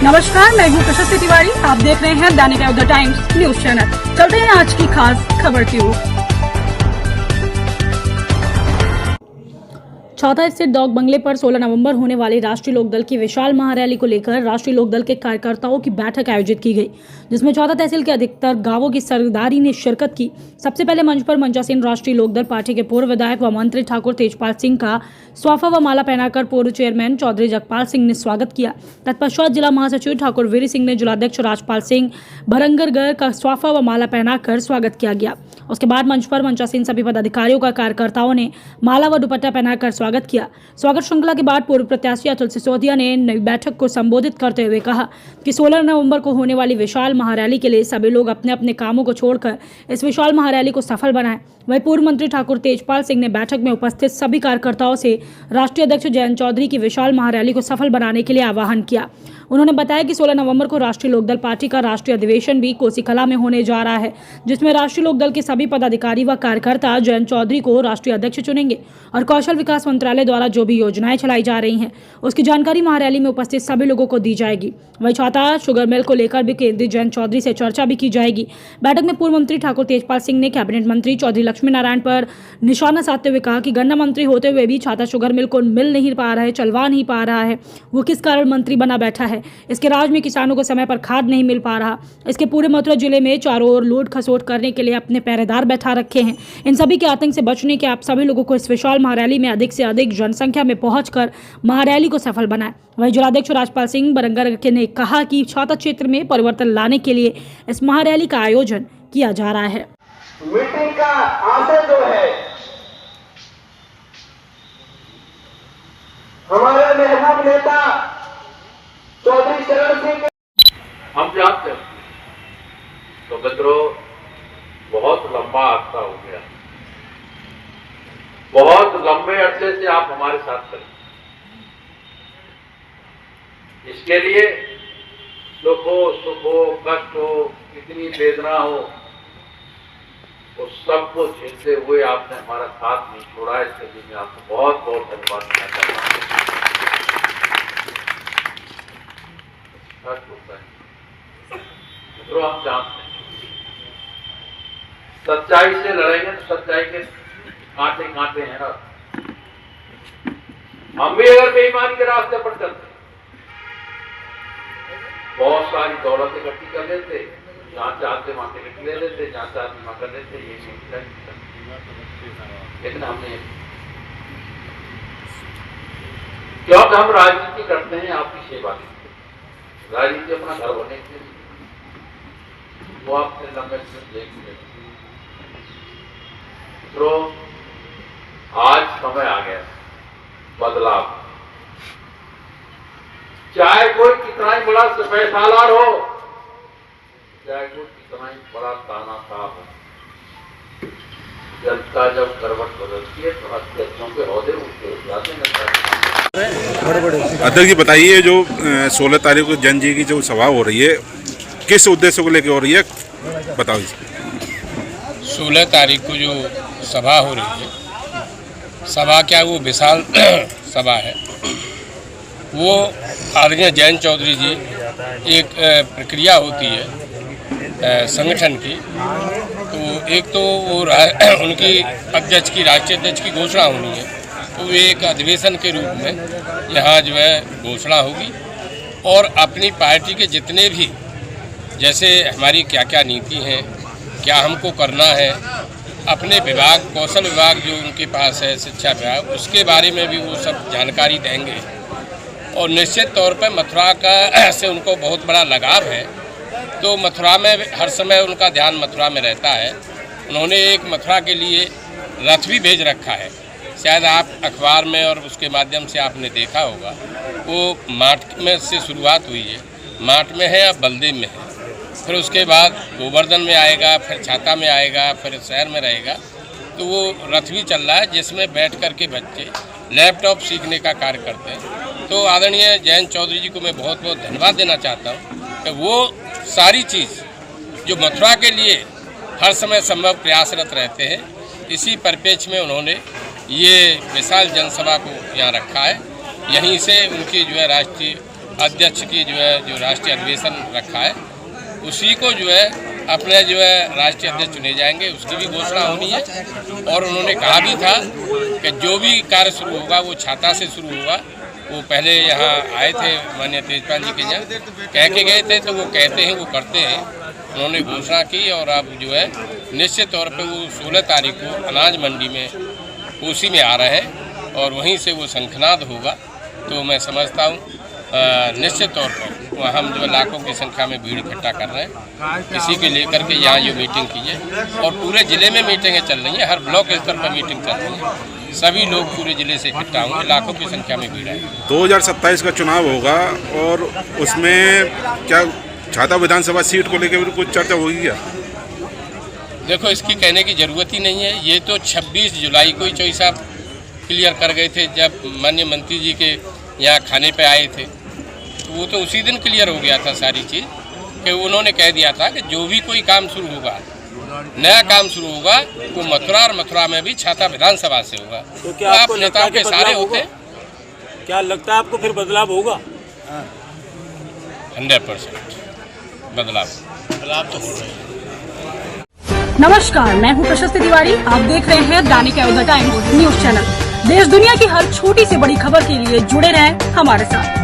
नमस्कार, मैं हूँ प्रशस्ति तिवारी। आप देख रहे हैं दैनिक द टाइम्स न्यूज चैनल। चलते हैं आज की खास खबर की ओर। छाता स्थित डॉग बंगले पर 16 नवंबर होने वाली राष्ट्रीय लोकदल की विशाल महारैली को लेकर राष्ट्रीय लोकदल के कार्यकर्ताओं की बैठक आयोजित की गई, जिसमें छाता तहसील के अधिकतर गांवों की सरदारी ने शिरकत की। सबसे पहले मंच पर मंचासीन राष्ट्रीय लोकदल पार्टी के पूर्व विधायक व मंत्री ठाकुर तेजपाल सिंह का स्वाफा व माला पहनाकर पूर्व चेयरमैन चौधरी जगपाल सिंह ने स्वागत किया। तत्पश्चात जिला महासचिव ठाकुर वीर सिंह ने जिलाध्यक्ष राजपाल सिंह भरंगरगर का स्वाफा व माला पहनाकर स्वागत किया गया। उसके बाद मंच पर मंचासीन सभी पदाधिकारियों का कार्यकर्ताओं ने माला व दुपट्टा पहनाकर स्वागत किया। स्वागत श्रृंखला के बाद पूर्व प्रत्याशी अतुल सिसोदिया ने नई बैठक को संबोधित करते हुए कहा कि 16 नवंबर को होने वाली विशाल महारैली के लिए सभी लोग अपने अपने कामों को छोड़कर इस विशाल महारैली को सफल बनाएं। वहीं पूर्व मंत्री ठाकुर तेजपाल सिंह ने बैठक में उपस्थित सभी कार्यकर्ताओं से राष्ट्रीय अध्यक्ष जयंत चौधरी की विशाल महारैली को सफल बनाने के लिए आह्वान किया। उन्होंने बताया कि 16 नवंबर को राष्ट्रीय लोकदल पार्टी का राष्ट्रीय अधिवेशन भी कोसीकला में होने जा रहा है, जिसमें राष्ट्रीय लोकदल के सभी पदाधिकारी व कार्यकर्ता जयंत चौधरी को राष्ट्रीय अध्यक्ष चुनेंगे और कौशल विकास मंत्रालय द्वारा जो भी योजनाएं चलाई जा रही हैं उसकी जानकारी महारैली में उपस्थित सभी लोगों को दी जाएगी। वहीं छाता शुगर मिल को लेकर भी केंद्रीय जयंत चौधरी से चर्चा भी की जाएगी। बैठक में पूर्व मंत्री ठाकुर तेजपाल सिंह ने कैबिनेट मंत्री चौधरी लक्ष्मी नारायण पर निशाना साधते हुए कहा कि गन्ना मंत्री होते हुए भी छाता शुगर मिल को मिल नहीं पा रहा है, चलवा नहीं पा रहा है, वो किस कारण मंत्री बना बैठा है। इसके राज में किसानों को समय पर खाद नहीं मिल पा रहा। इसके पूरे मथुरा जिले में चारों ओर लूट खसोट करने के लिए अपने पहरेदार बैठा रखे हैं। इन सभी के आतंक से बचने के आप सभी लोगों को इस विशाल महारैली में अधिक से अधिक जनसंख्या में पहुंचकर महारैली को सफल बनाएं। वहीं जिलाध्यक्ष राजपाल सिंह भरंगरगर ने कहा कि छाता क्षेत्र में परिवर्तन लाने के लिए इस महारैली का आयोजन किया जा रहा है। मीटिंग का आशय जो है, हमारे महबूब नेता चौधरी चरण सिंह, हम जानते हैं तो मित्रों बहुत लंबा अरसा हो गया, बहुत लंबे अरसे से आप हमारे साथ चले। इसके लिए दुख हो, सुख हो, कष्ट हो, कितनी वेदना हो, उस सबको झेलते हुए आपने हमारा साथ नहीं छोड़ा। इसके लिए मैं आपको बहुत बहुत धन्यवाद देना चाहता हूँ। मित्रों हम जानते हैं सच्चाई से लड़ेंगे तो सच्चाई के कांटे कांटे हैं ना। हम भी अगर बेईमानी के रास्ते पर चलते बहुत सारी दौलत इकट्ठी कर लेते, जहां चाहते वहां टिकट ले लेते, जहां चाहते वहां कर लेते, ये नहीं। लेकिन हमने क्योंकि हम राजनीति करते हैं आपकी सेवा के लिए, राजनीति अपना घर होने के लिए, वो आपसे लंबे देख। तो आज समय आ गया बदलाव। चाहे कोई कितना ही बड़ा पैसालार हो, चाहे कोई कितना ही बड़ा तानाशाह हो, जनता जब करवट बदलती है तो अध्यक्षों के ओहदे उठते जाते हैं। अध्यक्ष जी बताइए, जो 16 तारीख को जन जी की जो सभा हो रही है, किस उद्देश्य को लेकर हो रही है, बताओ। 16 तारीख को जो सभा हो रही है, सभा क्या वो विशाल सभा है। वो आदरणीय जयंत चौधरी जी, एक प्रक्रिया होती है संगठन की, तो एक तो वो उनकी अध्यक्ष की, राष्ट्रीय अध्यक्ष की घोषणा होनी है, तो एक अधिवेशन के रूप में यहाँ जो है घोषणा होगी और अपनी पार्टी के जितने भी, जैसे हमारी क्या क्या नीति हैं, क्या हमको करना है, अपने विभाग, कौशल विभाग जो उनके पास है, शिक्षा विभाग, उसके बारे में भी वो सब जानकारी देंगे। और निश्चित तौर पर मथुरा का से उनको बहुत बड़ा लगाव है, तो मथुरा में हर समय उनका ध्यान मथुरा में रहता है। उन्होंने एक मथुरा के लिए रथ भी भेज रखा है, शायद आप अखबार में और उसके माध्यम से आपने देखा होगा। वो माट में से शुरुआत हुई है, माट में है या बलदेव में है, फिर उसके बाद गोवर्धन में आएगा, फिर छाता में आएगा, फिर शहर में रहेगा। तो वो रथ भी चल रहा है जिसमें बैठ कर के बच्चे लैपटॉप सीखने का कार्य करते हैं। तो आदरणीय जयंत चौधरी जी को मैं बहुत बहुत धन्यवाद देना चाहता हूँ कि वो सारी चीज़ जो मथुरा के लिए हर समय संभव प्रयासरत रहते हैं, इसी परिप्रेक्ष्य में उन्होंने ये विशाल जनसभा को यहाँ रखा है। यहीं से उनकी जो है राष्ट्रीय अध्यक्ष की जो राष्ट्रीय अधिवेशन रखा है उसी को अपने राष्ट्रीय अध्यक्ष चुने जाएंगे, उसकी भी घोषणा होनी है। और उन्होंने कहा भी था कि जो भी कार्य शुरू होगा वो छाता से शुरू होगा। वो पहले यहाँ आए थे माननीय तेजपाल जी के यहाँ कह के गए थे, तो वो कहते हैं वो करते हैं। उन्होंने घोषणा की और अब निश्चित तौर पे वो 16 तारीख को अनाज मंडी में कोसी में आ रहे हैं और वहीं से वो शंखनाद होगा। तो मैं समझता हूँ निश्चित तौर पर वहाँ हम लाखों की संख्या में भीड़ इकट्ठा कर रहे हैं इसी के लेकर के यहाँ जो मीटिंग की है। और पूरे ज़िले में मीटिंगें चल रही हैं, हर ब्लॉक स्तर पर मीटिंग चल रही है। सभी लोग पूरे ज़िले से इकट्ठा होंगे, लाखों की संख्या में भीड़ है। 2027 का चुनाव होगा और उसमें क्या छाता विधानसभा सीट को लेकर कुछ चर्चा होगी क्या? देखो, इसकी कहने की ज़रूरत ही नहीं है। ये तो 26 जुलाई को ही चौधरी साहब क्लियर कर गए थे जब माननीय मंत्री जी के यहाँ खाने पे आए थे। तो वो तो उसी दिन क्लियर हो गया था सारी चीज़ कि उन्होंने कह दिया था कि जो भी कोई काम शुरू होगा, नया काम शुरू होगा, वो मथुरा और मथुरा में भी छाता विधानसभा से होगा। तो क्या आप नेताओं के सारे होते, क्या लगता है आपको फिर बदलाव होगा? 100% बदलाव तो हो रहा है। नमस्कार, मैं हूं प्रशस्ति तिवारी। आप देख रहे हैं दैनिक अयोध्या टाइम्स न्यूज चैनल। देश दुनिया की हर छोटी से बड़ी खबर के लिए जुड़े रहें हमारे साथ।